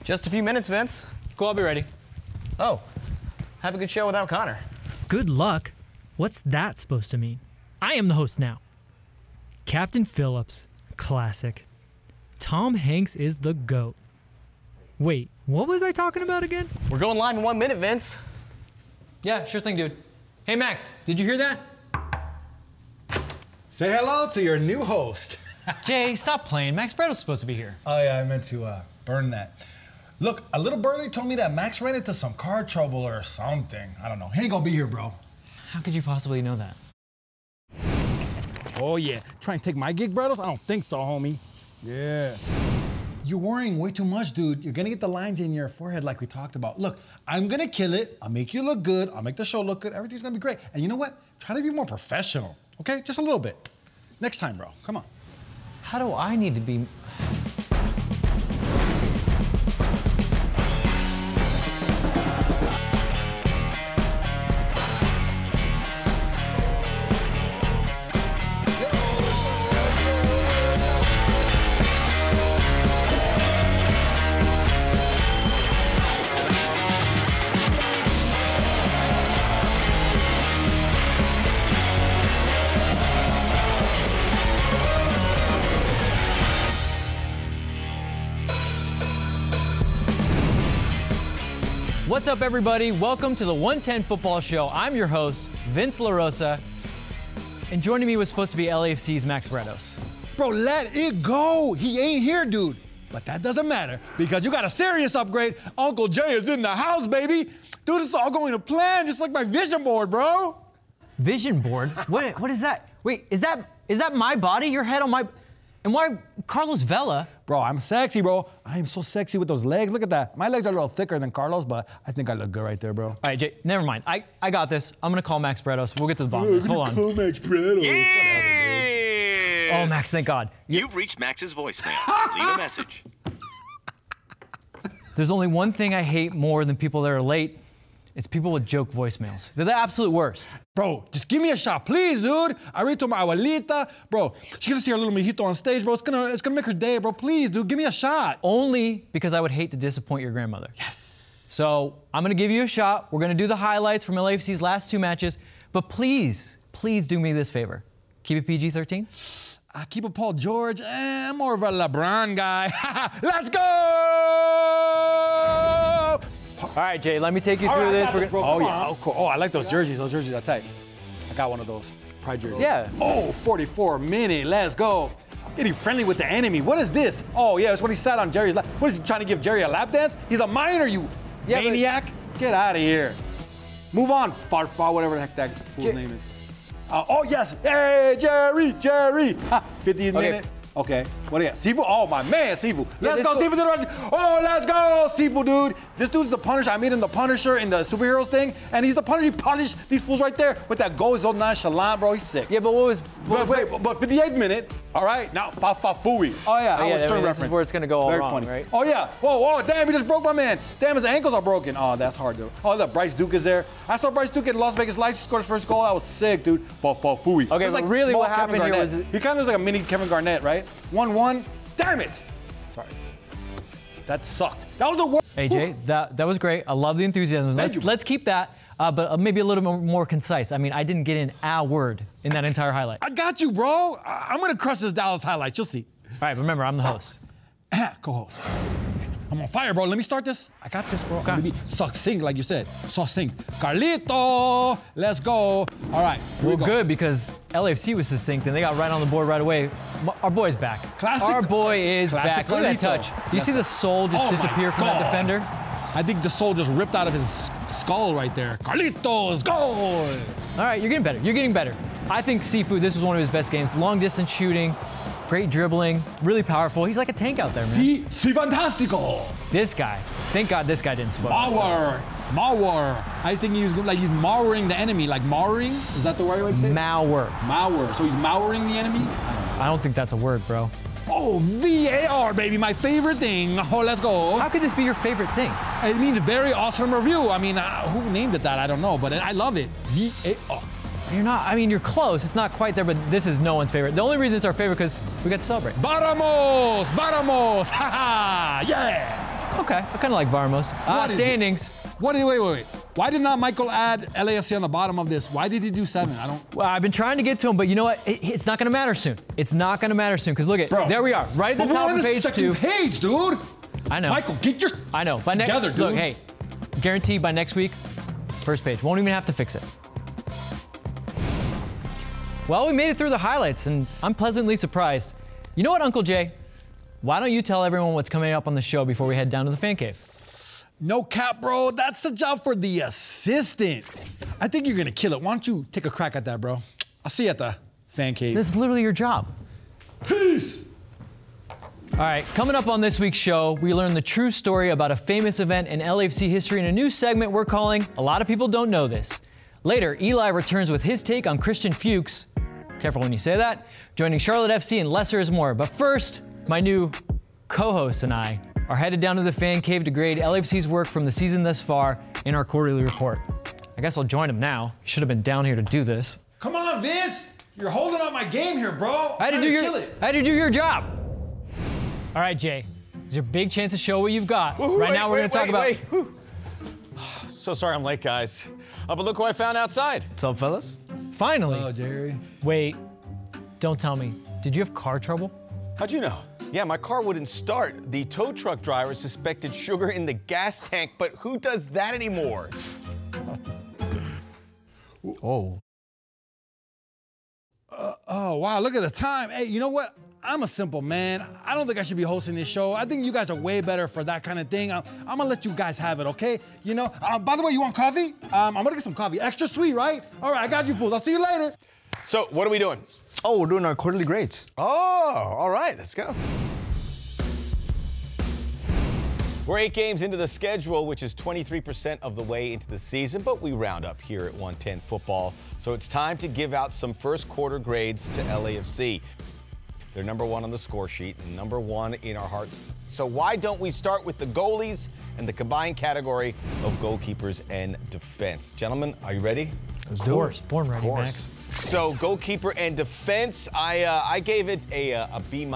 Just a few minutes, Vince. Cool, I'll be ready. Oh, have a good show without Connor. Good luck? What's that supposed to mean? I am the host now. Captain Phillips, classic. Tom Hanks is the GOAT. Wait, what was I talking about again? We're going live in 1 minute, Vince. Yeah, sure thing, dude. Hey, Max, did you hear that? Say hello to your new host. Jay, stop playing. Max Bretto's supposed to be here. Oh yeah, I meant to burn that. Look, a little birdie told me that Max ran into some car trouble or something. I don't know. He ain't gonna be here, bro. How could you possibly know that? Oh yeah, try and take my gig, brothers? I don't think so, homie. Yeah. You're worrying way too much, dude. You're gonna get the lines in your forehead like we talked about. Look, I'm gonna kill it. I'll make you look good. I'll make the show look good. Everything's gonna be great. And you know what? Try to be more professional, okay? Just a little bit. Next time, bro. Come on. How do I need to be... What's up, everybody? Welcome to the 110 Football Show. I'm your host, Vince LaRosa, and joining me was supposed to be LAFC's Max Brettos. Bro, let it go. He ain't here, dude. But that doesn't matter because you got a serious upgrade. Uncle Jay is in the house, baby. Dude, it's all going to plan, just like my vision board, bro. Vision board? What is that? Wait, is that my body? Your head on my... And why Carlos Vela? Bro, I'm sexy, bro. I am so sexy with those legs. Look at that. My legs are a little thicker than Carlos, but I think I look good right there, bro. All right, Jay, never mind. I got this. I'm going to call Max Brettos. We'll get to the bottom of this. Hold on. Call Max Brettos. Yes! Oh, Max, thank God. You've reached Max's voicemail. Leave a message. There's only one thing I hate more than people that are late. It's people with joke voicemails. They're the absolute worst. Bro, just give me a shot, please, dude. I already told my abuelita. Bro, she's gonna see her little mijito on stage, bro. It's gonna make her day, bro. Please, dude, give me a shot. Only because I would hate to disappoint your grandmother. Yes. So I'm gonna give you a shot. We're gonna do the highlights from LAFC's last two matches. But please, please do me this favor. Keep it PG-13. I keep a Paul George. I'm more of a LeBron guy. Let's go! All right, Jay, let me take you through this. Oh, yeah. Oh, cool. Oh, I like those jerseys. Those jerseys are tight. I got one of those. Pride jerseys. Yeah. Oh, 44 minute. Let's go. Getting friendly with the enemy. What is this? Oh, yeah, it's when he sat on Jerry's lap. What is he trying to give Jerry a lap dance? He's a minor, you maniac. Get out of here. Move on, Farfa, whatever the heck that fool's name is. Oh, yes. Hey, Jerry. Ha, 50th minute. Okay, what do you got? Sifu? Oh, my man, Sifu. Let's go, Sifu to the rescue. Oh, let's go, Sifu, dude. This dude's the Punisher. I made him the Punisher in the superheroes thing, and he's the Punisher. He punished these fools right there with that goal. He's so nonchalant, bro. He's sick. Yeah, but what was 58th minute. All right, now Fafafui. Oh, yeah, I mean, reference. This is where it's going to go all Very wrong, funny. right? Oh, yeah. Whoa, damn, he just broke my man. Damn, his ankles are broken. Oh, that's hard, dude. Oh, look, Bryce Duke is there. I saw Bryce Duke at Las Vegas Lights. He scored his first goal. That was sick, dude. Fafafui. Okay, but really what happened here was... He kind of looks like a mini Kevin Garnett, right? 1-1. Damn it! Sorry. That sucked. That was the worst. Hey, Jay, that was great. I love the enthusiasm. Let's keep that, but maybe a little more concise. I mean, I didn't get in a word in that entire highlight. I got you, bro. I'm going to crush this Dallas highlight. You'll see. All right, remember, I'm the host. Co-host. I'm on fire, bro. Let me start this. I got this, bro. Okay. I'm gonna be succinct, like you said. Succinct. Carlito, let's go. All right. Well, good, because LAFC was succinct, and they got right on the board right away. Our boy's back. Classic. Our boy is back. Look at that Carlito. touch. Do you see the soul just disappear from that defender? I think the soul just ripped out of his skull right there. Carlitos, goal! All right, you're getting better. You're getting better. I think Sifu, this was one of his best games. Long distance shooting, great dribbling, really powerful. He's like a tank out there, man. Si fantastico! This guy, thank God this guy didn't spoil. Mauer. I think he's mauering the enemy, like mauring? Is that the right way to say it? Mauer. So he's mauering the enemy? I don't think that's a word, bro. Oh, VAR, baby, my favorite thing. Oh, let's go. How could this be your favorite thing? It means very awesome review. I mean, who named it that? I don't know, but I love it. VAR. You're not, I mean, you're close. It's not quite there, but this is no one's favorite. The only reason it's our favorite because we got to celebrate. Vamos! Ha ha! Yeah! Okay, I kind of like Varmos. What is Standings. this? Wait. Why did not Michael add LAFC on the bottom of this? Why did he do 7? I don't. Well, I've been trying to get to him, but you know what? It's not going to matter soon. It's not going to matter soon, because look at, Bro. there we are, right at the top of page 2. Page, dude. I know. Michael, get your I know. together, dude. Look, hey, guaranteed by next week, first page. Won't even have to fix it. Well, we made it through the highlights, and I'm pleasantly surprised. You know what, Uncle Jay? Why don't you tell everyone what's coming up on the show before we head down to the fan cave? No cap, bro. That's the job for the assistant. I think you're gonna kill it. Why don't you take a crack at that, bro? I'll see you at the fan cave. This is literally your job. Peace. All right, coming up on this week's show, we learn the true story about a famous event in LAFC history in a new segment we're calling A Lot of People Don't Know This. Later, Eli returns with his take on Christian Fuchs. Careful when you say that. Joining Charlotte FC and Lesser is More. But first, my new co-host and I are headed down to the fan cave to grade LAFC's work from the season thus far in our quarterly report. I guess I'll join him now. He should have been down here to do this. Come on, Vince. You're holding up my game here, bro. I had to do your job. All right, Jay. There's a big chance to show what you've got. Now we're going to talk about... So sorry I'm late, guys. But look who I found outside. What's up, fellas? Finally. Oh, Jerry. Wait, don't tell me. Did you have car trouble? How'd you know? Yeah, my car wouldn't start. The tow truck driver suspected sugar in the gas tank, but who does that anymore? Oh. Oh, wow, look at the time. Hey, you know what? I'm a simple man. I don't think I should be hosting this show. I think you guys are way better for that kind of thing. I'm gonna let you guys have it, okay? You know, by the way, you want coffee? I'm gonna get some coffee. Extra sweet, right? All right, I got you fools. I'll see you later. So, what are we doing? Oh, we're doing our quarterly grades. Oh, all right, let's go. We're 8 games into the schedule, which is 23% of the way into the season, but we round up here at 110 Football. So it's time to give out some first quarter grades to LAFC. They're number 1 on the score sheet and number 1 in our hearts. So why don't we start with the goalies and the combined category of goalkeepers and defense? Gentlemen, are you ready? Of course, born ready, Max. So goalkeeper and defense, I gave it a B-.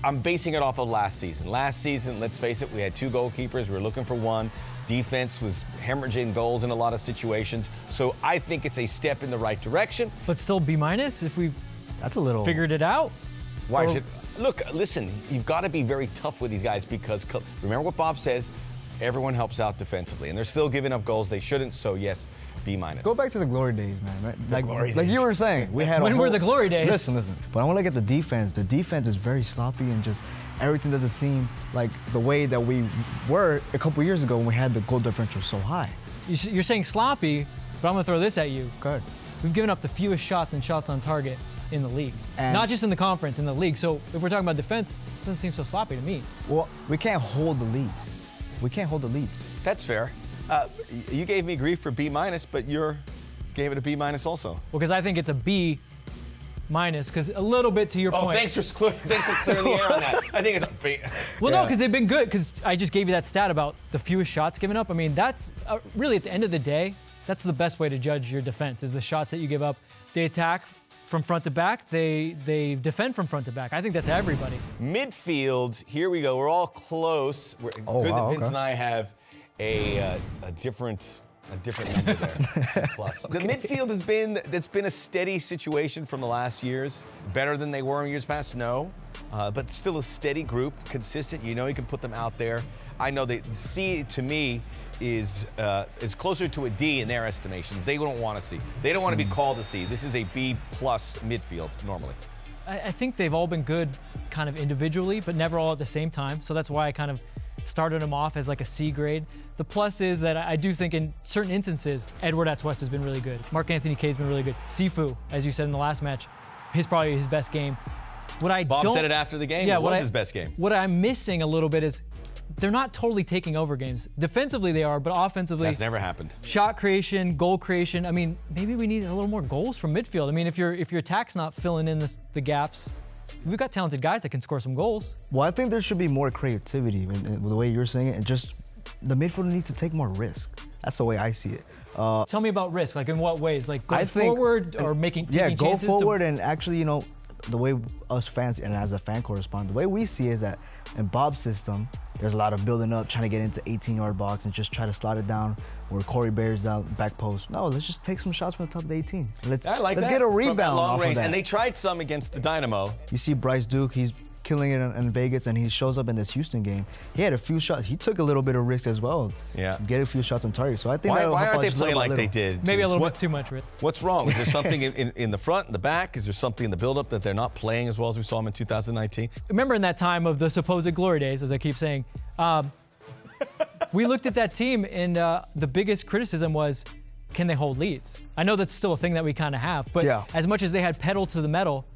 I'm basing it off of last season. Last season, let's face it, we had 2 goalkeepers. We were looking for 1. Defense was hemorrhaging goals in a lot of situations. So I think it's a step in the right direction. But still B- if we've That's a little... figured it out? Why should... Look, listen, you've got to be very tough with these guys because remember what Bob says, everyone helps out defensively. And they're still giving up goals they shouldn't, so yes, B-. Go back to the glory days, man, right? Glory like days. you were saying, we had When were the glory days? Listen. But I want to look at the defense. The defense is very sloppy and just everything doesn't seem like the way that we were a couple years ago when we had the goal differential so high. You're saying sloppy, but I'm going to throw this at you. Good. We've given up the fewest shots and shots on target in the league. And not just in the conference, in the league. So if we're talking about defense, it doesn't seem so sloppy to me. Well, we can't hold the leads. We can't hold the leads. That's fair. You gave me grief for B-, but you gave it a B- also. Well, because I think it's a B-, because a little bit to your point. Oh, thanks for clearing the air on that. I think it's a B. Well, no, because they've been good. Because I just gave you that stat about the fewest shots given up. I mean, that's really at the end of the day, that's the best way to judge your defense is the shots that you give up. They attack from front to back. They defend from front to back. I think that's everybody. Midfield, here we go. We're all close. Good that Vince and I have a different number there. Plus. The midfield that's been a steady situation from the last years. Better than they were in years past, no. But still a steady group, consistent. You know you can put them out there. I know that C to me is closer to a D in their estimations. They don't want to see. They don't want to be called a C. This is a B+ midfield normally. I think they've all been good kind of individually, but never all at the same time. So that's why I kind of started them off as like a C grade. The plus is that I do think in certain instances, Edward Atzwest has been really good. Mark Anthony Kaye's been really good. Sifu, as you said in the last match, probably his best game. Bob said it after the game. Yeah, it was his best game. What I'm missing a little bit is they're not totally taking over games. Defensively they are, but offensively. That's never happened. Shot creation, goal creation. I mean, maybe we need a little more goals from midfield. I mean, if your attack's not filling in the gaps, we've got talented guys that can score some goals. Well, I think there should be more creativity in the way you're saying it, and just the midfield needs to take more risk. That's the way I see it. Tell me about risk. Like in what ways? Like going forward or taking go chances forward and actually, you know, the way us fans, and as a fan correspondent, the way we see is that in Bob's system, there's a lot of building up, trying to get into 18-yard box and just try to slot it down where Corey Bear's out back post. No, let's just take some shots from the top of the 18. Let's get a rebound off of that. And they tried some against the Dynamo. You see Bryce Duke, he's killing it in Vegas, and he shows up in this Houston game. He had a few shots. He took a little bit of risk as well. Yeah. Get a few shots on target. So I think why aren't they playing like they did? Maybe a little bit too much, Rich. What's wrong? Is there something in the front, in the back? Is there something in the build-up that they're not playing as well as we saw them in 2019? Remember in that time of the supposed glory days, as I keep saying, we looked at that team, and the biggest criticism was, can they hold leads? I know that's still a thing that we kind of have, but as much as they had pedal to the metal,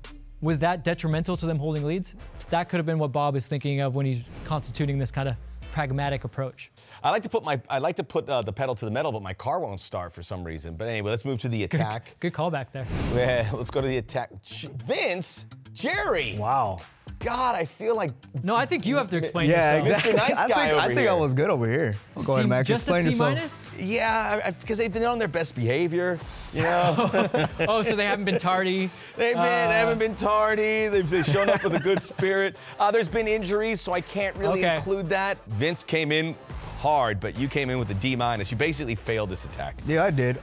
was that detrimental to them holding leads? That could have been what Bob is thinking of when he's constituting this kind of pragmatic approach. I like to put the pedal to the metal, but my car won't start for some reason. But anyway, let's move to the attack. Good callback there. Yeah, let's go to the attack. Vince, Jerry. Wow. God, I feel like. No, I think you have to explain yourself. Exactly. Mr. Nice Guy over I think here. I was good over here. Go ahead, Max. Just Explain a C yourself. minus? Yeah, because they've been on their best behavior, you know. Oh, so they haven't been tardy. They haven't been tardy. They've shown up with a good spirit. There's been injuries, so I can't really include that. Vince came in hard, but you came in with a D minus. You basically failed this attack. Yeah, I did.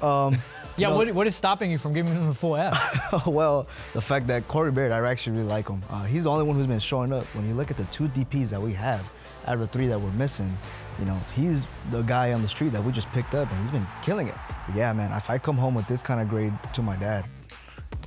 Yeah, what is stopping you from giving him a full F? Well, the fact that Corey Beard, I actually really like him. He's the only one who's been showing up. When you look at the 2 DPs that we have, out of the 3 that we're missing, you know, he's the guy on the street that we just picked up, and he's been killing it. But yeah, man, if I come home with this kind of grade to my dad,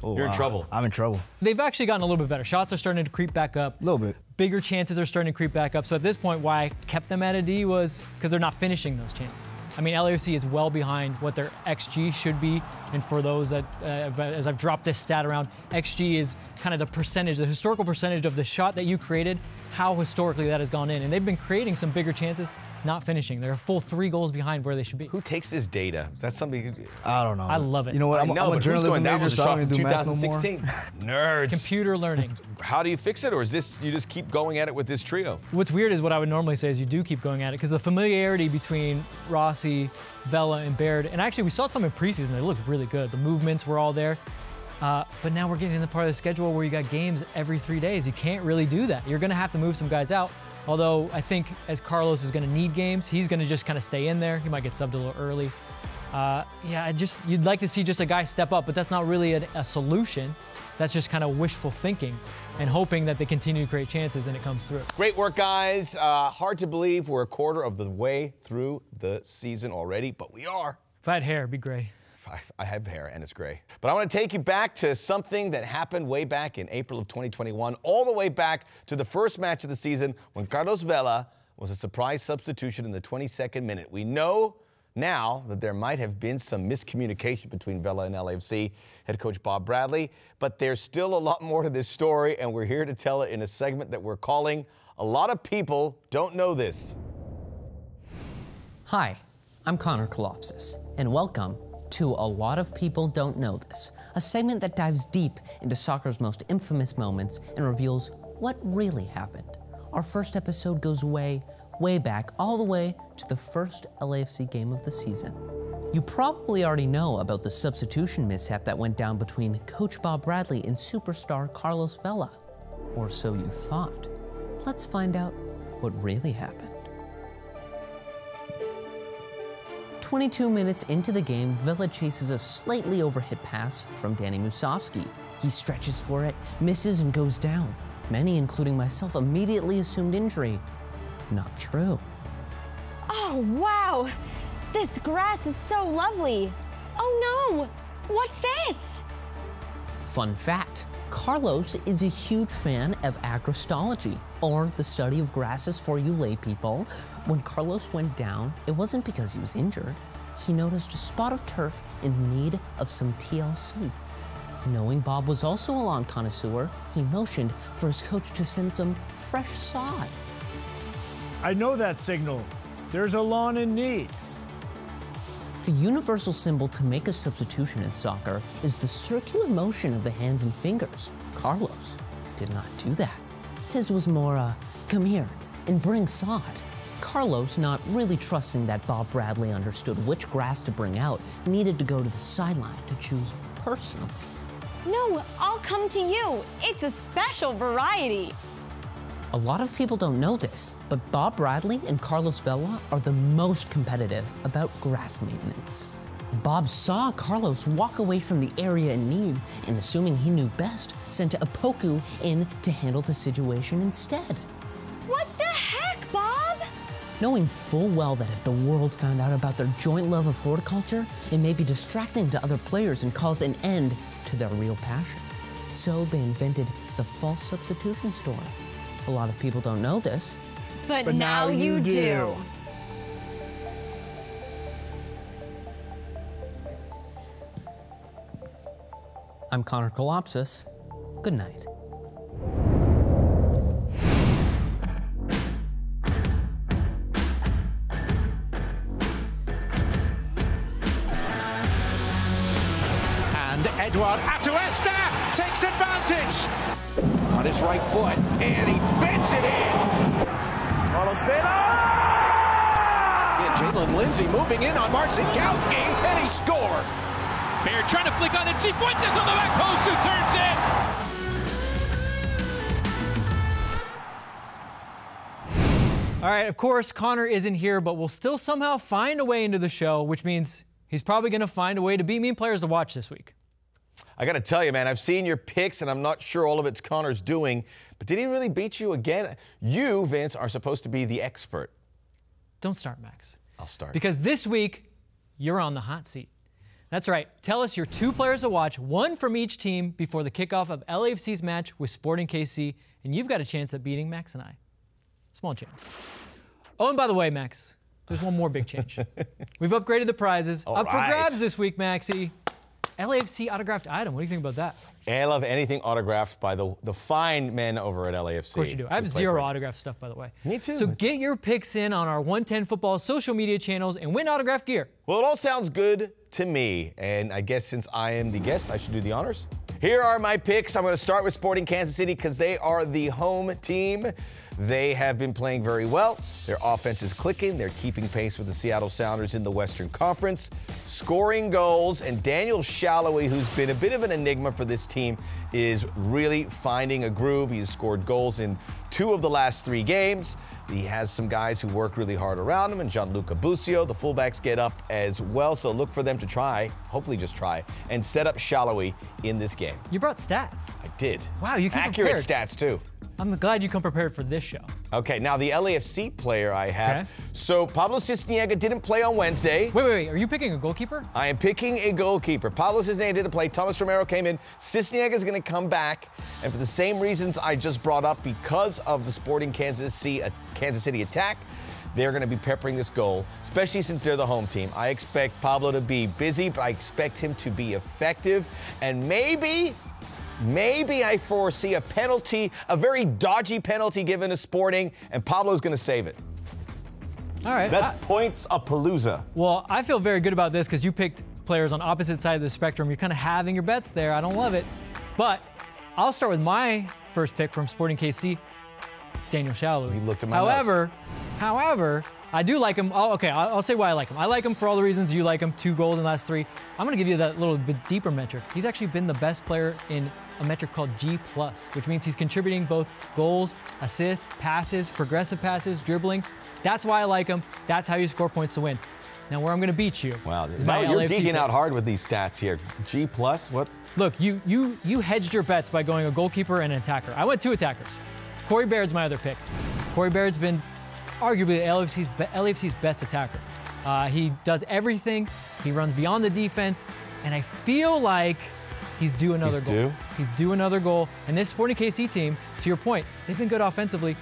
you're in trouble. I'm in trouble. They've actually gotten a little bit better. Shots are starting to creep back up. A little bit. Bigger chances are starting to creep back up. So at this point, why I kept them at a D was because they're not finishing those chances. I mean, LAFC is well behind what their XG should be. And for those that, as I've dropped this stat around, XG is kind of the percentage, the historical percentage of the shot that you created, how historically that has gone in. And they've been creating some bigger chances, not finishing. They're a full 3 goals behind where they should be. Who takes this data? Is that something? I don't know. I love it. You know what? I'm a journalism major, so I don't do math no more. 2016. Nerds. Computer learning. How do you fix it, or is this you just keep going at it with this trio? What's weird is what I would normally say is you do keep going at it because the familiarity between Rossi, Vela, and Baird, and actually we saw some in preseason. It looked really good. The movements were all there. But now we're getting in the part of the schedule where you got games every 3 days. You can't really do that. You're going to have to move some guys out. Although I think as Carlos is going to need games, he's going to just kind of stay in there. He might get subbed a little early. Yeah, you'd like to see just a guy step up, but that's not really a solution. That's just kind of wishful thinking and hoping that they continue to create chances and it comes through. Great work, guys. Hard to believe we're a quarter of the way through the season already, but we are. If I had hair, it'd be gray. I have hair and it's gray. But I want to take you back to something that happened way back in April of 2021, all the way back to the first match of the season when Carlos Vela was a surprise substitution in the 22nd minute. We know now that there might have been some miscommunication between Vela and LAFC head coach Bob Bradley, but there's still a lot more to this story, and we're here to tell it in a segment that we're calling A Lot of People Don't Know This. Hi, I'm Connor Kolopsis, and welcome to A Lot of People Don't Know This, a segment that dives deep into soccer's most infamous moments and reveals what really happened. Our first episode goes way back, all the way to the first LAFC game of the season. You probably already know about the substitution mishap that went down between Coach Bob Bradley and superstar Carlos Vela. Or so you thought. Let's find out what really happened. 22 minutes into the game, Vela chases a slightly overhit pass from Danny Musovski. He stretches for it, misses, and goes down. Many, including myself, immediately assumed injury. Not true. Oh, wow! This grass is so lovely. Oh no! What's this? Fun fact, Carlos is a huge fan of agrostology, or the study of grasses for you lay people. When Carlos went down, it wasn't because he was injured. He noticed a spot of turf in need of some TLC. Knowing Bob was also a lawn connoisseur, he motioned for his coach to send some fresh sod. I know that signal. There's a lawn in need. The universal symbol to make a substitution in soccer is the circular motion of the hands and fingers. Carlos did not do that. His was more, come here and bring sod. Carlos, not really trusting that Bob Bradley understood which grass to bring out, needed to go to the sideline to choose personally. No, I'll come to you. It's a special variety. A lot of people don't know this, but Bob Bradley and Carlos Vela are the most competitive about grass maintenance. Bob saw Carlos walk away from the area in need, and assuming he knew best, sent Opoku in to handle the situation instead. What the heck, Bob? Knowing full well that if the world found out about their joint love of horticulture, it may be distracting to other players and cause an end to their real passion. So they invented the false substitution store. A lot of people don't know this. But now you do. I'm Connor Kolopsis. Good night. And Eduard Atuesta takes advantage. On his right foot, and he bends it in. Carlos Vela! And Jalen Lindsay moving in on Mark Zinkowski, and he scored. Baird trying to flick on it. Cifuentes on the back post who turns in. All right, of course, Connor isn't here, but we'll still somehow find a way into the show, which means he's probably going to find a way to beat me in players to watch this week. I got to tell you, man, I've seen your picks, and I'm not sure all of it's Connor's doing, but did he really beat you again? You, Vince, are supposed to be the expert. Don't start, Max. I'll start. Because this week, you're on the hot seat. That's right. Tell us your 2 players to watch, 1 from each team before the kickoff of LAFC's match with Sporting KC, and you've got a chance at beating Max and I. Small chance. Oh, and by the way, Max, there's one more big change. We've upgraded the prizes. Up for grabs this week, Maxie. LAFC autographed item. What do you think about that? I love anything autographed by the fine men over at LAFC. Of course you do. I have 0 autograph stuff, by the way. Me too. So get your picks in on our 110 Football social media channels and win autographed gear. Well, it all sounds good to me, and I guess since I am the guest, I should do the honors. Here are my picks. I'm going to start with Sporting Kansas City because they are the home team. They have been playing very well. Their offense is clicking. They're keeping pace with the Seattle Sounders in the Western Conference, scoring goals. And Daniel Salloi, who's been a bit of an enigma for this team, is really finding a groove. He's scored goals in 2 of the last 3 games. He has some guys who work really hard around him, and Gianluca Busio. The fullbacks get up as well, so look for them to try, hopefully just try, and set up Salloi in this game. You brought stats. I did. Wow, you came accurate prepared. Stats, too. I'm glad you come prepared for this show. Okay, now the LAFC player I have. Okay. So Pablo Cisniega didn't play on Wednesday. Wait. Are you picking a goalkeeper? I am picking a goalkeeper. Pablo Cisniega didn't play. Thomas Romero came in. Cisniega is going to come back. And for the same reasons I just brought up, because of the Sporting Kansas City attack, they're going to be peppering this goal, especially since they're the home team. I expect Pablo to be busy, but I expect him to be effective. And maybe I foresee a penalty, a very dodgy penalty given to Sporting, and Pablo's going to save it. All right. That's points-a-palooza. Well, I feel very good about this because you picked players on opposite sides of the spectrum. You're kind of having your bets there. I don't love it. But I'll start with my first pick from Sporting KC. It's Daniel Salloi. You looked at my However, I do like him. I'll say why I like him. I like him for all the reasons you like him. 2 goals in the last 3. I'm going to give you that little bit deeper metric. He's actually been the best player in a metric called G+, which means he's contributing both goals, assists, passes, progressive passes, dribbling. That's why I like him. That's how you score points to win. Now, where I'm going to beat you. Wow, you're geeking out hard with these stats here. G+, what? Look, you hedged your bets by going a goalkeeper and an attacker. I went 2 attackers. Corey Baird's my other pick. Corey Baird's been arguably LAFC's best attacker. He does everything. He runs beyond the defense, and I feel like he's due another goal. He's due another goal. And this Sporting KC team, to your point, they've been good offensively.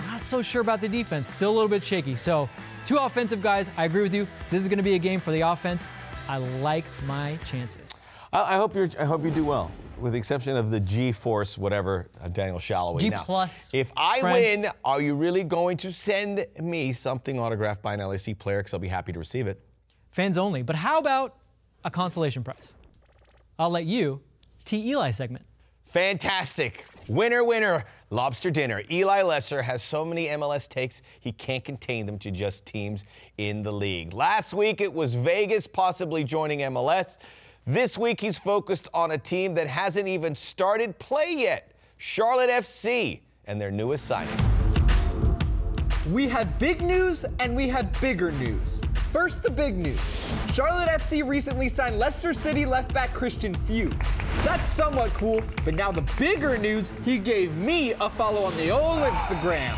Not so sure about the defense. Still a little bit shaky. So 2 offensive guys. I agree with you. This is going to be a game for the offense. I like my chances. I hope you do well, with the exception of the G-Force, whatever, Daniel Salloi. G+. Now, if I win, are you really going to send me something autographed by an LAFC player? Because I'll be happy to receive it. Fans only. But how about a consolation prize? I'll let you tee Eli segment. Fantastic. Winner, winner, lobster dinner. Eli Lesser has so many MLS takes, he can't contain them to just teams in the league. Last week, it was Vegas possibly joining MLS. This week, he's focused on a team that hasn't even started play yet, Charlotte FC, and their newest signing. We have big news and we have bigger news. First, the big news. Charlotte FC recently signed Leicester City left back Christian Fuchs. That's somewhat cool, but now the bigger news, he gave me a follow on the old Instagram.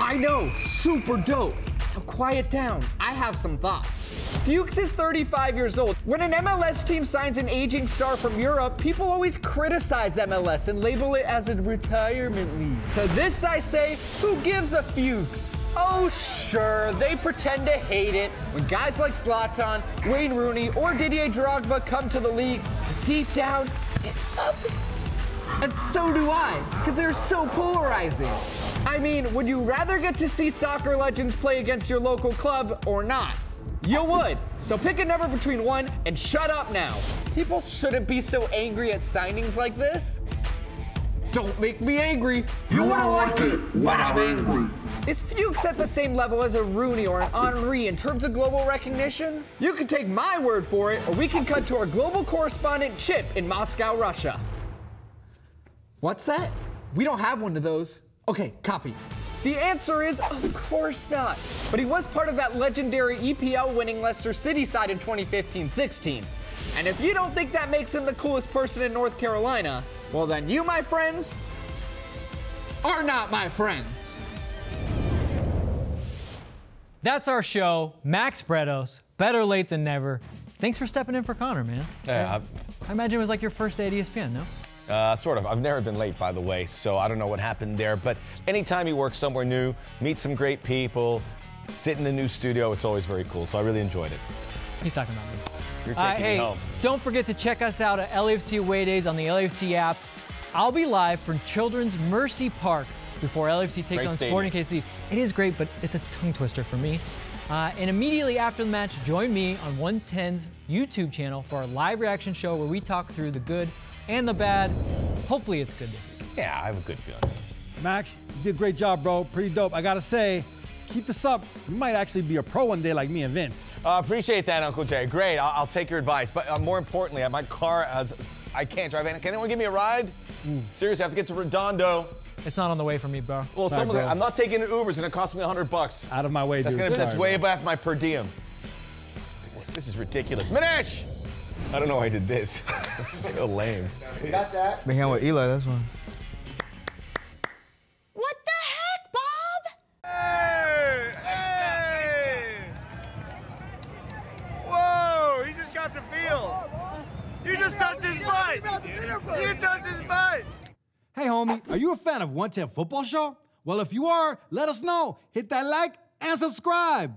I know, super dope. Now quiet down, I have some thoughts. Fuchs is 35 years old. When an MLS team signs an aging star from Europe, people always criticize MLS and label it as a retirement league. To this I say, who gives a Fuchs? Oh sure, they pretend to hate it when guys like Zlatan, Wayne Rooney, or Didier Drogba come to the league. Deep down, it loves it. And so do I, because they're so polarizing. I mean, would you rather get to see soccer legends play against your local club or not? You would. So pick a number between 1 and shut up now. People shouldn't be so angry at signings like this. Don't make me angry. You wouldn't like it when I'm angry. Is Fuchs at the same level as a Rooney or an Henry in terms of global recognition? You can take my word for it, or we can cut to our global correspondent Chip in Moscow, Russia. What's that? We don't have one of those. Okay, copy. The answer is, of course not. But he was part of that legendary EPL winning Leicester City side in 2015-16. And if you don't think that makes him the coolest person in North Carolina, well then you, my friends, are not my friends. That's our show. Max Bretos, better late than never. Thanks for stepping in for Connor, man. Yeah, I imagine it was like your first day at ESPN, no? Sort of. I've never been late, by the way, so I don't know what happened there. But anytime you work somewhere new, meet some great people, sit in a new studio, it's always very cool. So I really enjoyed it. He's talking about me. You're taking me home. Don't forget to check us out at LAFC Away Days on the LAFC app. I'll be live from Children's Mercy Park before LAFC takes on Sporting KC. It is great, but it's a tongue twister for me. And immediately after the match, join me on 110's YouTube channel for our live reaction show where we talk through the good and the bad. Hopefully it's good this week. Yeah, I have a good feeling. Max, you did a great job, bro. Pretty dope. I gotta say, keep this up. You might actually be a pro one day like me and Vince. Appreciate that, Uncle Jay. Great. I'll take your advice. But more importantly, my car, I can't drive. Can anyone give me a ride? Seriously, I have to get to Redondo. It's not on the way for me, bro. Well, I'm not taking an Uber. It's going to cost me $100. Out of my way, dude. That's way back my per diem. This is ridiculous. Manish! I don't know why I did this. This is so lame. We got that. Been hanging with Eli, that's one. What the heck, Bob? Hey! Whoa, he just got the field. You just touched his butt. You touched his butt. Hey, homie, are you a fan of 110 Football Show? Well, if you are, let us know. Hit that like and subscribe.